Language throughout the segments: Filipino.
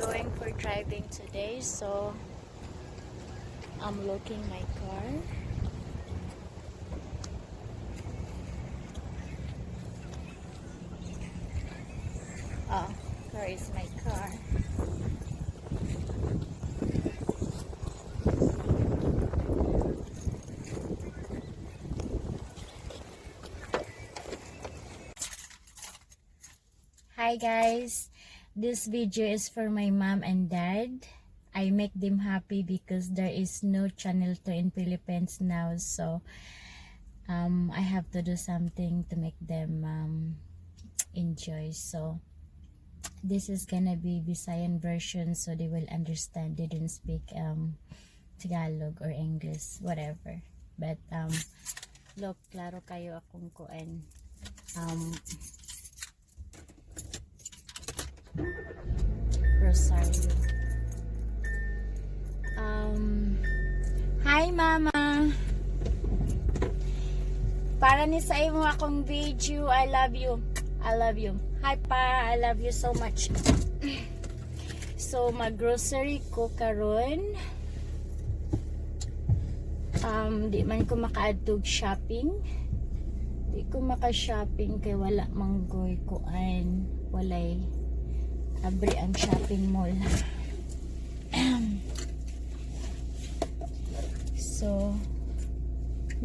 going for driving today, so I'm looking my car. Oh, where is my car? Hi guys, this video is for my mom and dad. I make them happy because there is no channel 2 in Philippines now, so I have to do something to make them enjoy. So this is gonna be Visayan version, so they will understand. They don't speak Tagalog or English, whatever. But look, klaro kayo akong kuan. Rosario. Hi mama. Para ni sa imo akong video. I love you. I love you. Hi pa, I love you so much. So mag-grocery ko karon. Di man ko makaadtog shopping. Di ko maka-shopping kay wala manggoy kuan. Walay abre ang shopping mall. So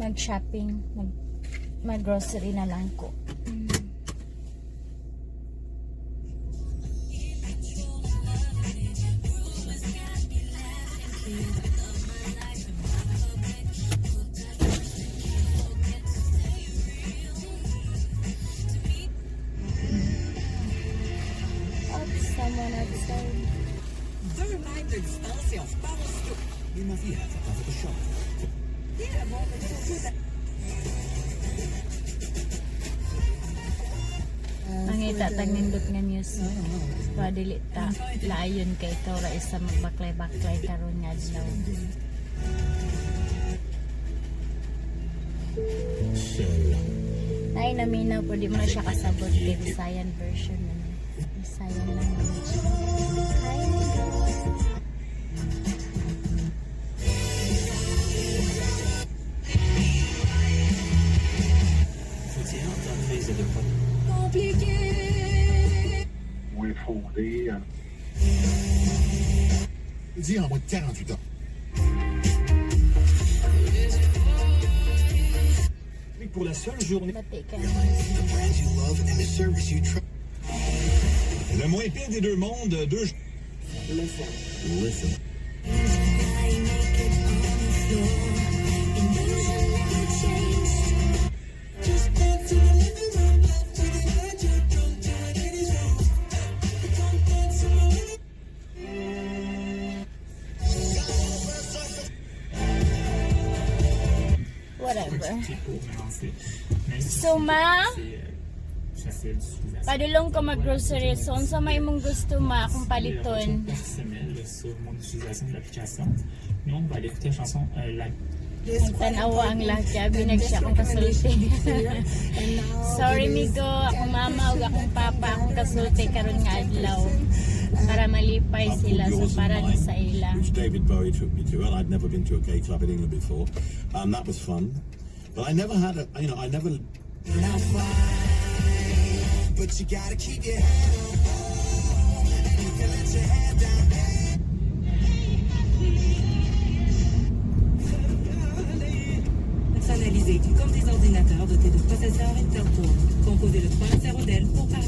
mag-shopping, mag-grocery na lang ko. Someone outside. The United States of Power. Bima fiha ثقافة الشرق. Mangita tang nindot nga music. Padili ta layon kay ikaw ra isa magbaklay-baklay karon nga adlaw. Ay naminaw po di mo na siya kasabot kay Visayan version na. Visayan lang naman siya. Hi Nico. Où est fondé. Dire un mot de terrain, tu dors. Mais pour la seule journée. Bati ka. The brands you love and the service you trust. Le moins pire des deux mondes, deux. Listen. Whatever. So ma, padulong ko mag-grocery. So unsa may imong gusto ma akong paliton? Ang tanawa ang lahat, binag siya akong kasulti. Sorry migo, akong mama ug akong papa akong kasulti karon nga adlaw para malipay sila so para ni sa ila. Which David Bowie took me to, and I'd never been to a gay club in England before. That was fun, but I never had I never. But you gotta keep your head up. And you can let your head down. Analysés comme des ordinateurs dotés de processeurs Intel Core, composés de 3 modèles pour par...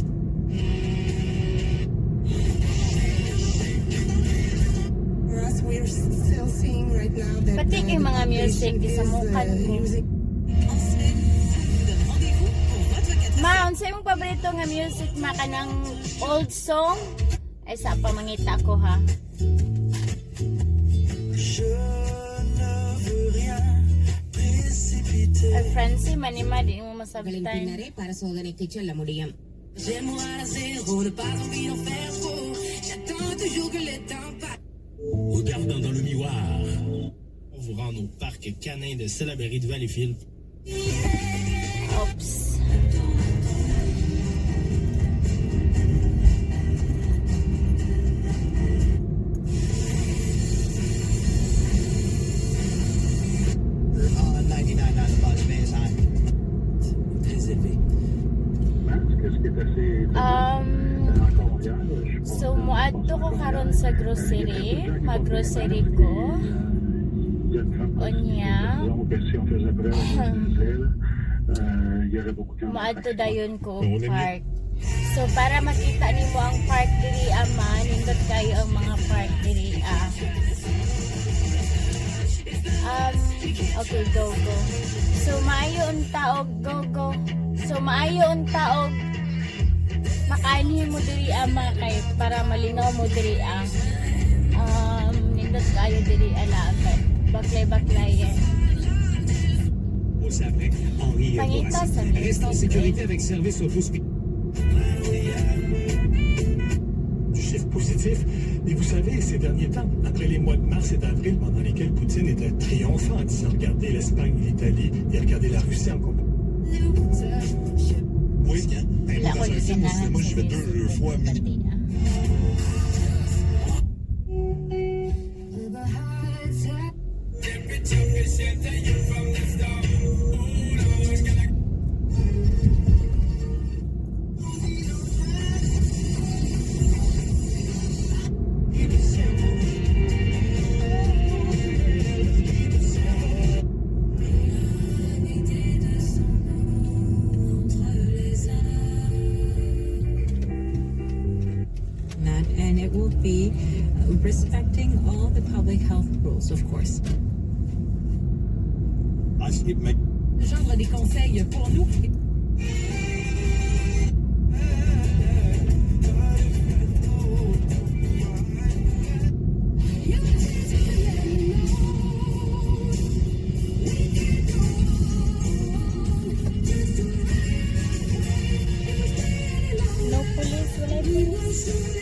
We're still seeing right now that Pati kay mga music di sa mukha ko. Ma, unsa imong paborito nga music ma kanang old song? Ay sa pa mangita ko ha. Ay Francie manima di mo masabitan. para su beneficio la morían. Regardant dans le miroir, on vous rend au parc canin de Salaberry de Valleyfield. Oops. karon sa grocery, mag-grocery ko. Il y a une femme Onya. si on faisait bref, il y aurait beaucoup de gens. Maadto dayon ko og park. So para makita nimo ang park diri ama, nindot kayo ang mga park diri okay, go. So maayo unta og go. So maayo unta og makaanhi mo diri ama kay para malinaw mo diri nindot kayo diri agad. Baklay yan. Au Sabrec, Henri Pangita Boas sa reste en sécurité avec service aux hospitaux. Du chiffre positif. Et vous savez, ces derniers temps, après les mois de mars et d'avril pendant lesquels Poutine était triomphant en disant regardez l'Espagne, l'Italie et regardez la Russie en combat. Oui. Wala ko yung ganahan sa music. And it will be respecting all the public health rules, of course. It make Le genre des conseils pour nous. No police, wala police.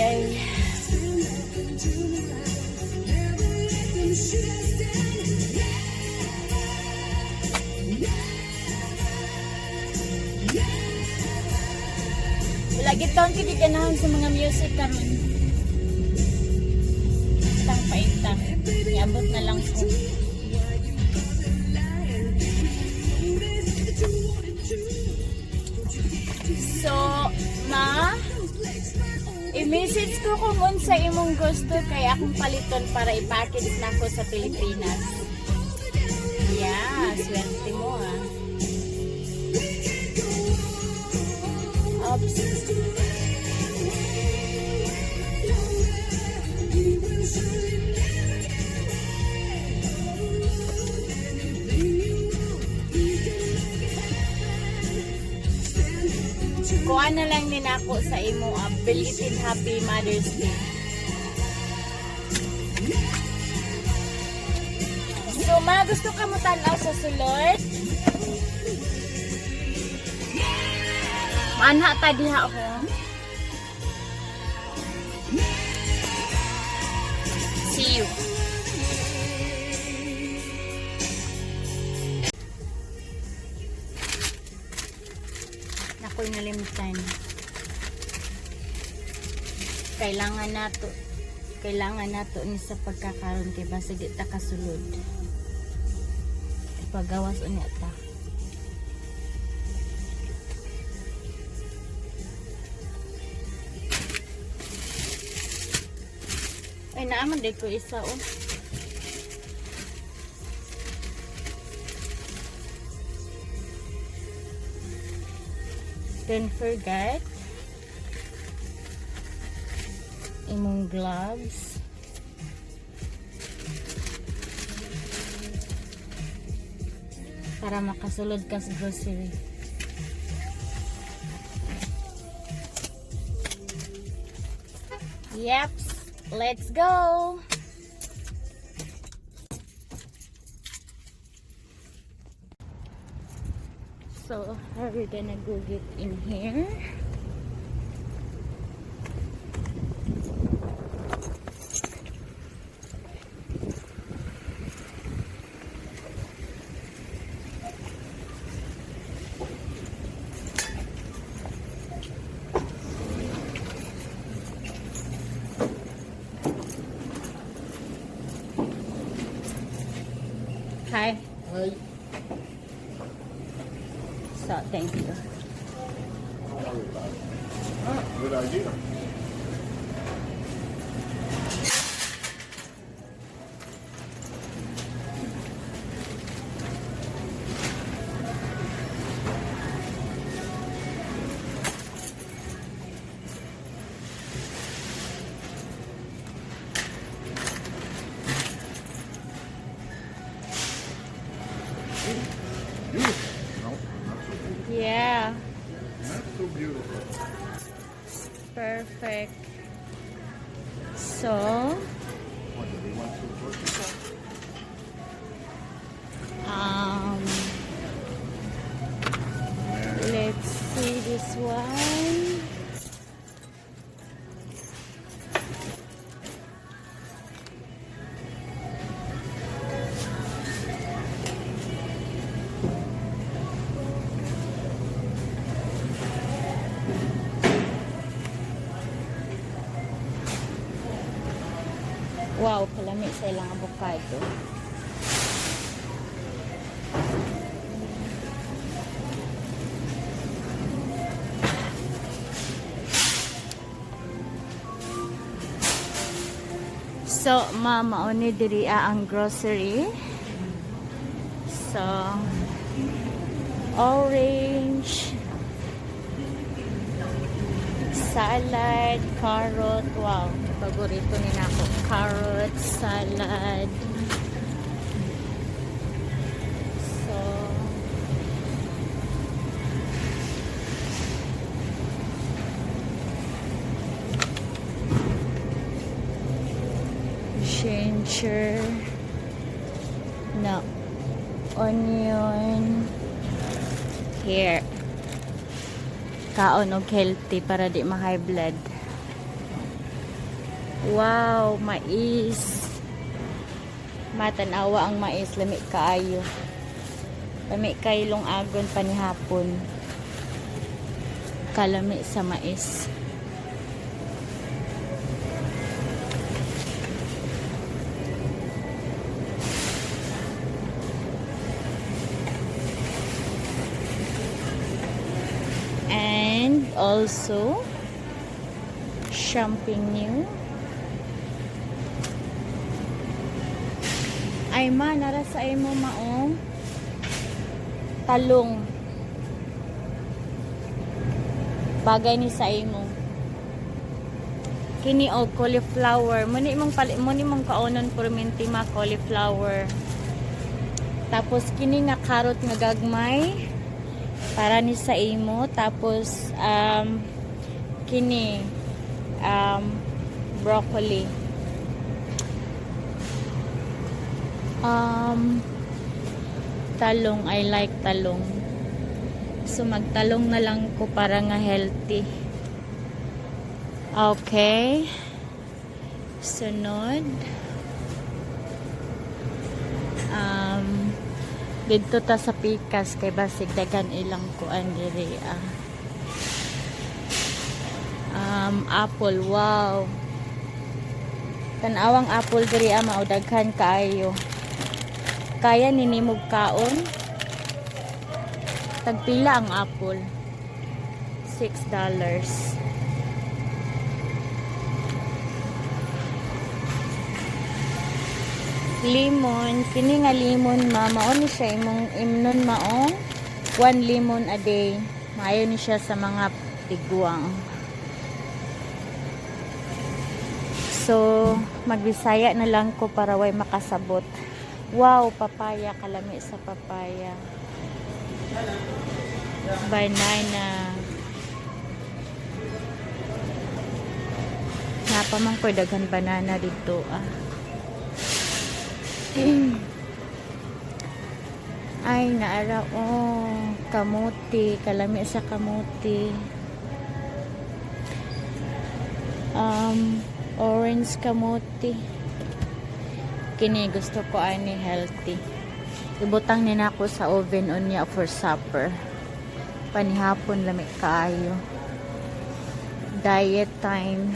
Ay. Lagi taon kiganahan sa mga music karon. Tang paitang. Iabot na lang ko. So, i-message ko kung unsa imong gusto kay akong paliton para i-package na ko sa Pilipinas. Yeah, swerte mo Oops. Kuha na lang din ako sa imo belated Happy Mother's Day. So, gusto ka mo tanaw sa sulod? Manha ta diha ako. See you. Ako'y nalimtan. Kailangan nato ni sa pagkakaroon kay basta di ta kasulod. Pagawas unya ta. Ay naaman day ko isa Don't forget imong gloves. Para makasulod ka sa grocery. Yep, let's go. So, how are we gonna go get in here? Hi. Hi. So, thank you. Good idea. Yeah. Not so beautiful. Perfect. So, What do they want to put? let's see this one. Wow, kalamit sa ilang avocado. So, mama, oni diri ang grocery. So, orange, salad, carrot. Wow, paborito ni nako. Carrot, salad. So, ginger. No. Onion. Here. Kaon og healthy para di ma-high blood. Wow, mais. Matanawa ang mais, lami kaayo. Lami kailong agon panihapon. Kalami sa mais. And also champignon. Ay ma, nara sa imo maong talong. Bagay ni sa imo. Kini og cauliflower. Muni mong kaonon perminti ma cauliflower. Tapos kini nga carrot nga gagmay para ni sa imo. Tapos kini broccoli. Talong, I like talong. So magtalong na lang ko para nga healthy. Okay. Sunod. Dito ta sa pikas kay basig dagan ilang kuan diri. Apple, wow. Tanawang apple diri maudaghan kaayo. Kaya ninimog kaon. Tagpila ang apple. $6. Lemon, kini nga lemon mama ni siya imong imnon maong 1 lemon a day. Maayo ni siya sa mga tiguang. So, magbisaya na lang ko para way makasabot. Wow, papaya, kalami sa papaya. Banana. Napamang ko daghan banana dito Ay, naara kamuti, kalami sa kamuti. Orange kamuti. Kini gusto ko ani healthy. Ibutang ni nako sa oven unya for supper. Panihapon lami kaayo. Diet time.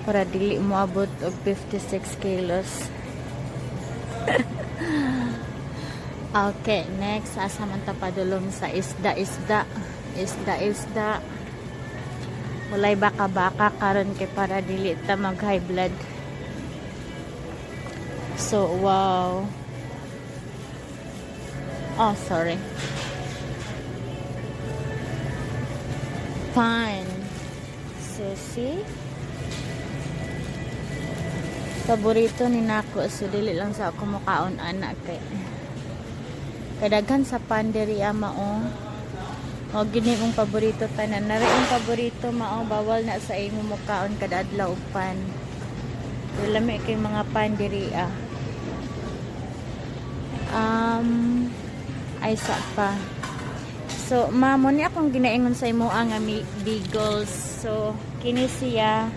Para dili mo abot og 56 kilos. Okay, next asa man ta padulong sa isda. Walay baka karon kay para dili ta mag high blood. So wow. Oh, sorry. Fine. So see? Paborito ni nako, so dili lang sa ako mukaon anak kay kadaghan sa panderi mao o gini mong paborito tanan nari ang paborito mao bawal na sa imo mukaon kada adlaw og pan lami kay mga panderi ay sa pa. So mamo ni akong ginaingon sa imo ang beagles. So kini siya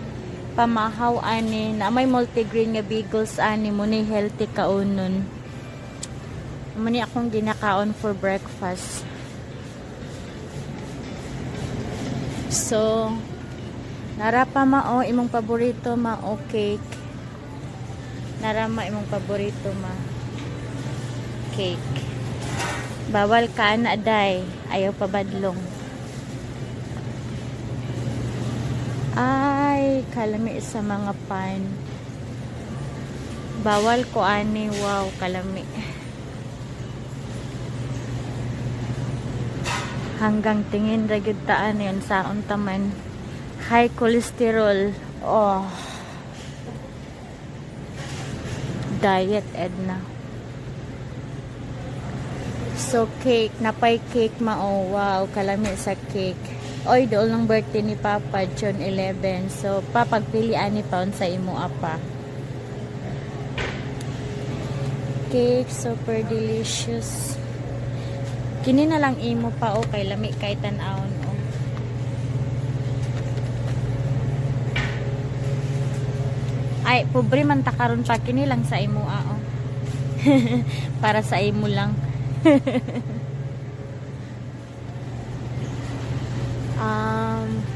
pamahaw ani na may multigrain nga beagles ani mo ni healthy kaunon. Muni akong ginakaon for breakfast. So, narapa mao imong paborito mao cake. Narama imong paborito ma cake. Bawal ka na day, ayaw pabadlong. Ay, kalami sa mga pan. Bawal ko ani, wow, kalami. Hanggang tingin ra gyud taan yon sa untaman high cholesterol. Oh, diet Edna. So cake, napay cake mao, wow, kalami sa cake. Oy, dool ng birthday ni Papa June 11. So papagpilian ni paon sa imo apa. Cake super delicious. Kini na lang imo pa o kay lami kay tan-awon o. Ay, pobre man ta karon pa kini lang sa imo o. Para sa imo lang.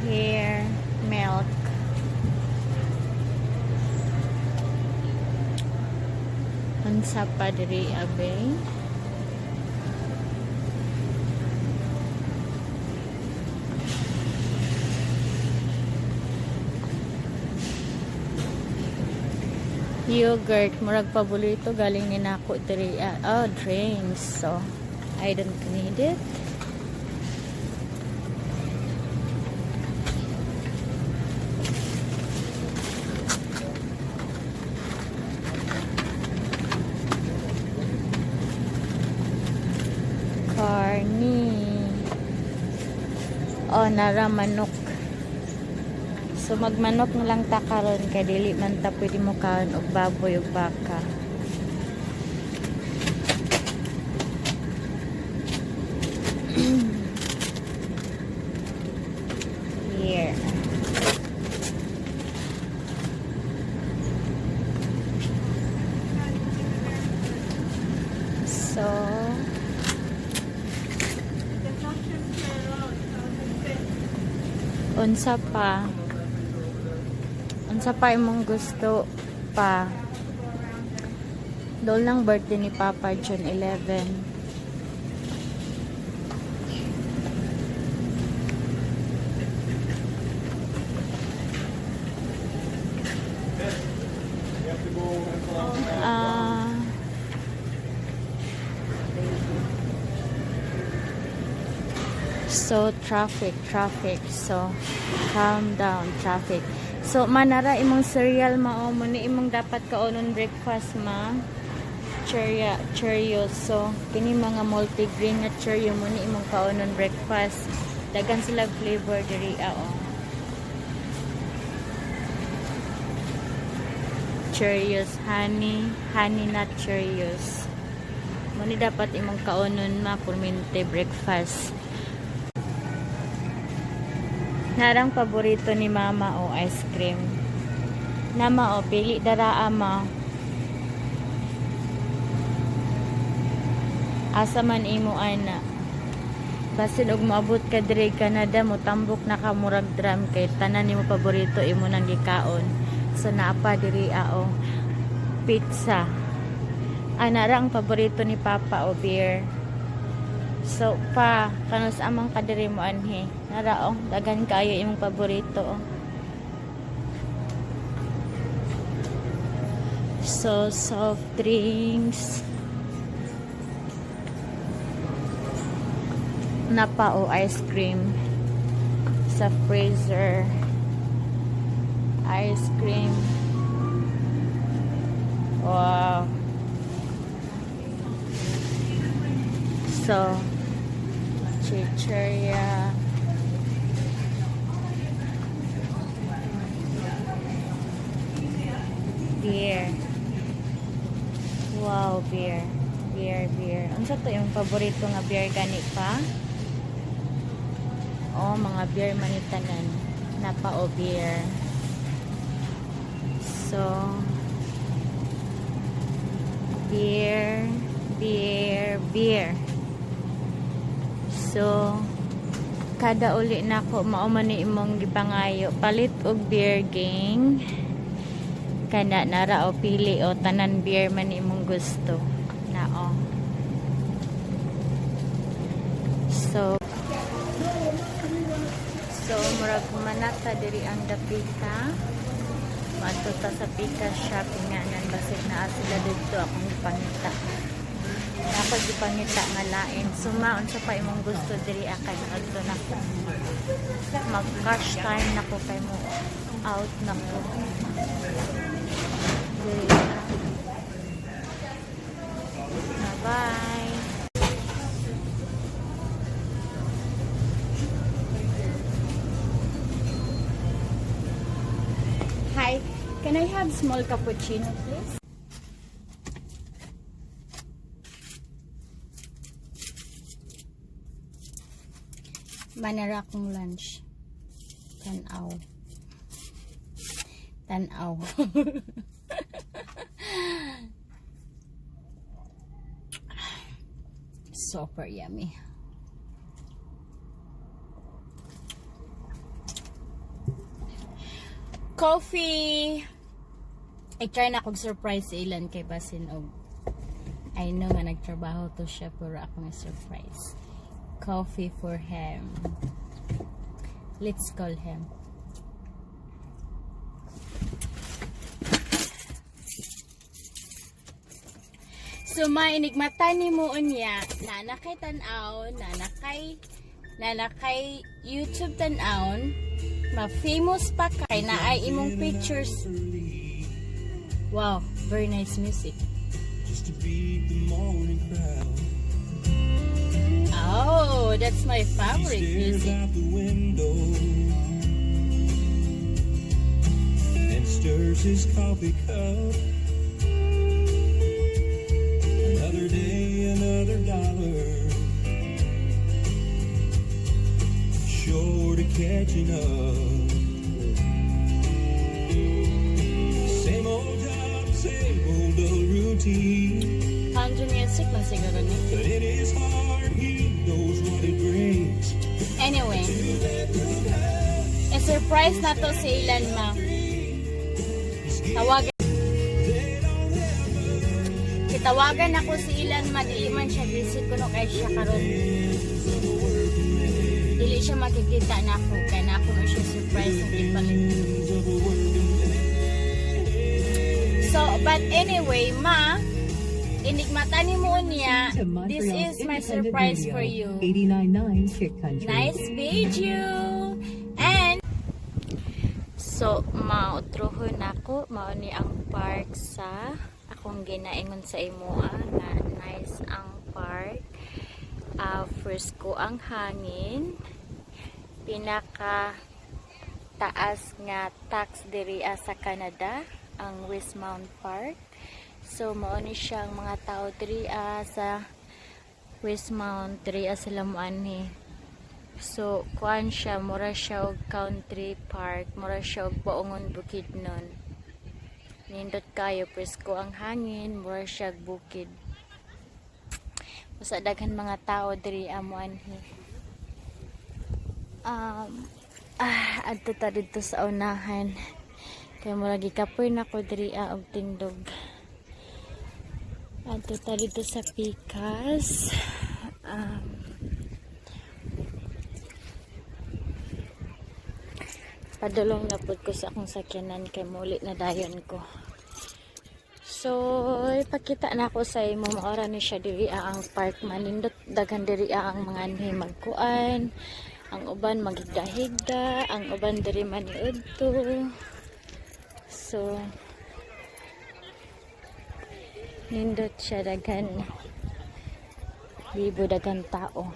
Here milk. Unsa pa diri abe? Yogurt, murag paborito galing ni nako diri drinks, so I don't need it. Carne. Oh, nara manok. So magmanok na lang ta karon kay dili man ta pwede mo kaon og baboy og baka. Here. So unsa pa imong gusto pa? Dol ng birthday ni Papa June 11. So traffic. So calm down traffic. So manara imong cereal mao mo ni imong dapat kaonon breakfast ma. Cheerios. So kini mga multigrain na Cheerio mo ni imong kaonon breakfast. Dagan sila flavor diri Cheerios, honey nut Cheerios. Mo ni dapat imong kaonon ma permente breakfast. Narang paborito ni mama o ice cream. Nama o pili dara ama. Asa man imo ana. Basin og moabot ka diri Canada mo tambok na ka murag drum kay tanan nimo paborito imo nang gikaon. So naapa diri pizza. Nara ang paborito ni Papa o beer. So pa kanus amang kadiri mo anhi. Nara dagan kayo imong paborito. So soft drinks. Napa o ice cream sa freezer. Ice cream. Wow. So, chicheria. Beer. Wow, beer. Beer. Ano to yung paborito nga beer gani pa? Oh, mga beer manitanan. Napa o beer. So, beer. So, kada uli na ko mauman ni imong gipangayo palit og beer gang. Kana nara o pili o tanan beer man imong gusto. Nao. So murag manata diri ang dapita. Matuta sa pika shopping nga nan basit na sila dito akong pangita. Dapat ipangita nga lain. Sumaon sa pa imong gusto diri akay adto na ko. Mag-cash time na ko kay mo out na ko. Diri. Bye. Hi, can I have small cappuccino, please? Manara akong lunch. Tanaw. Super yummy. Coffee. I-try na kong surprise sa ilan kay basin og I know nga nagtrabaho to siya pero ako may surprise. Coffee for him. Let's call him. So mainigmata ni mo unya na nakay tan-aw, na nakay YouTube tan-aw, ma-famous pa kay na ay imong pictures. Wow, very nice music. Just to beat the morning crowd. Oh, that's my favorite Stares music. out the window and stirs his coffee cup. Another day, another dollar, short of catching up. Same old job, same old dull routine. Country music lang siguro ni. But in his heart, he knows what it brings. Anyway, surprise na to si Ilan ma. Tawagan ako si Ilan ma, dili man siya busy kuno kay siya karon. Dili siya makikita na ako kaya na ako siya surprise na ipalit. So, but anyway, ma, inigmata ni mo niya, this is my surprise for you. 89.9 Kick Country. Nice video! And, so, mautrohon ako, mao ni ang park sa akong ginaingon sa imoa na nice ang park. Fresco ang hangin. Pinaka taas nga tax diri sa Canada, ang Westmount Park. So, mao ni siyang mga tao diri sa Westmount, diri sa Lamuanhi. So, kuan siya, mura siya og country park, mura siya og Buongon Bukidnon. Nindot kayo, presko ang hangin, mura siya og bukid. Usa daghan mga tao diri amuanhi. Adto ta dito sa unahan. Kay mura gikapoy nako diri og tindog. Ato ta dito sa Pikas. Padulong na pud ko sa akong sakyanan kay muli na dayon ko. So, ipakita na ako sa imo maora ni siya diri ang park manindot daghan diri ang mga anhi magkuan. Ang uban magigda-higda, ang uban diri maniudto. So, nindot siya daghan libo daghan tao.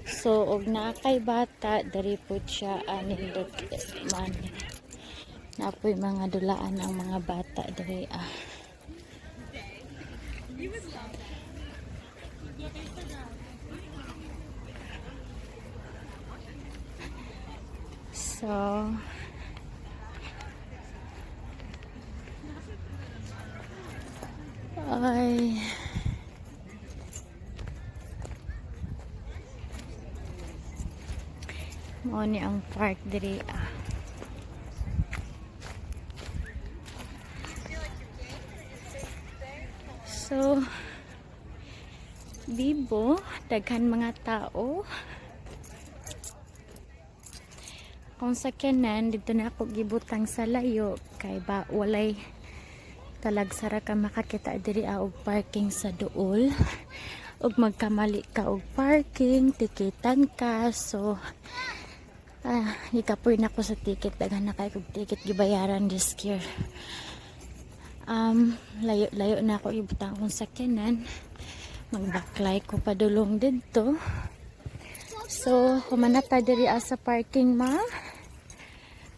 So, og na kay bata, dari po siya nindot man. Napoy mga dulaan ang mga bata dari So, ay mo ni ang park diri So, bibo, daghan mga tao. Kung sakyanan, dito na ako gibutang sa layo. Kay ba, walay talagsara ka makakita diri og parking sa duol. Og magkamali ka og parking, tikitan ka. So, ikapoy na ko sa ticket. Daghan na kayo kog ticket gibayaran this year. Layo na ako ibutang akong sakyanan. Magbaklay ko padulong dito. So, humanata diri sa parking ma.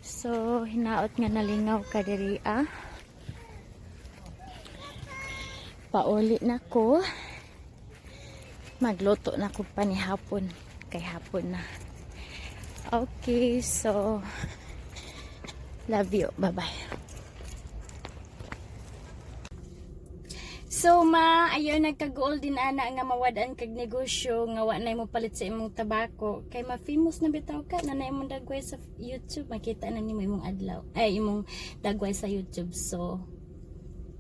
So, hinaot nga nalingaw ka diri Pauli na ko. Magluto na ko pa ni hapon. Kay hapon na. Okay, so love you. Bye-bye. So ayun nagka-goal din ana nga mawadan kag negosyo nga wa nay mo palit sa imong tabako kay ma-famous na bitaw ka na imong dagway sa YouTube makita na nimo imong adlaw imong dagway sa YouTube. So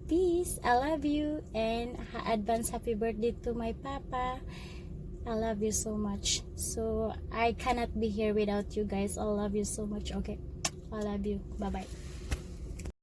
peace, I love you and advance happy birthday to my papa. I love you so much. So I cannot be here without you guys. I love you so much. Okay, I love you. Bye bye.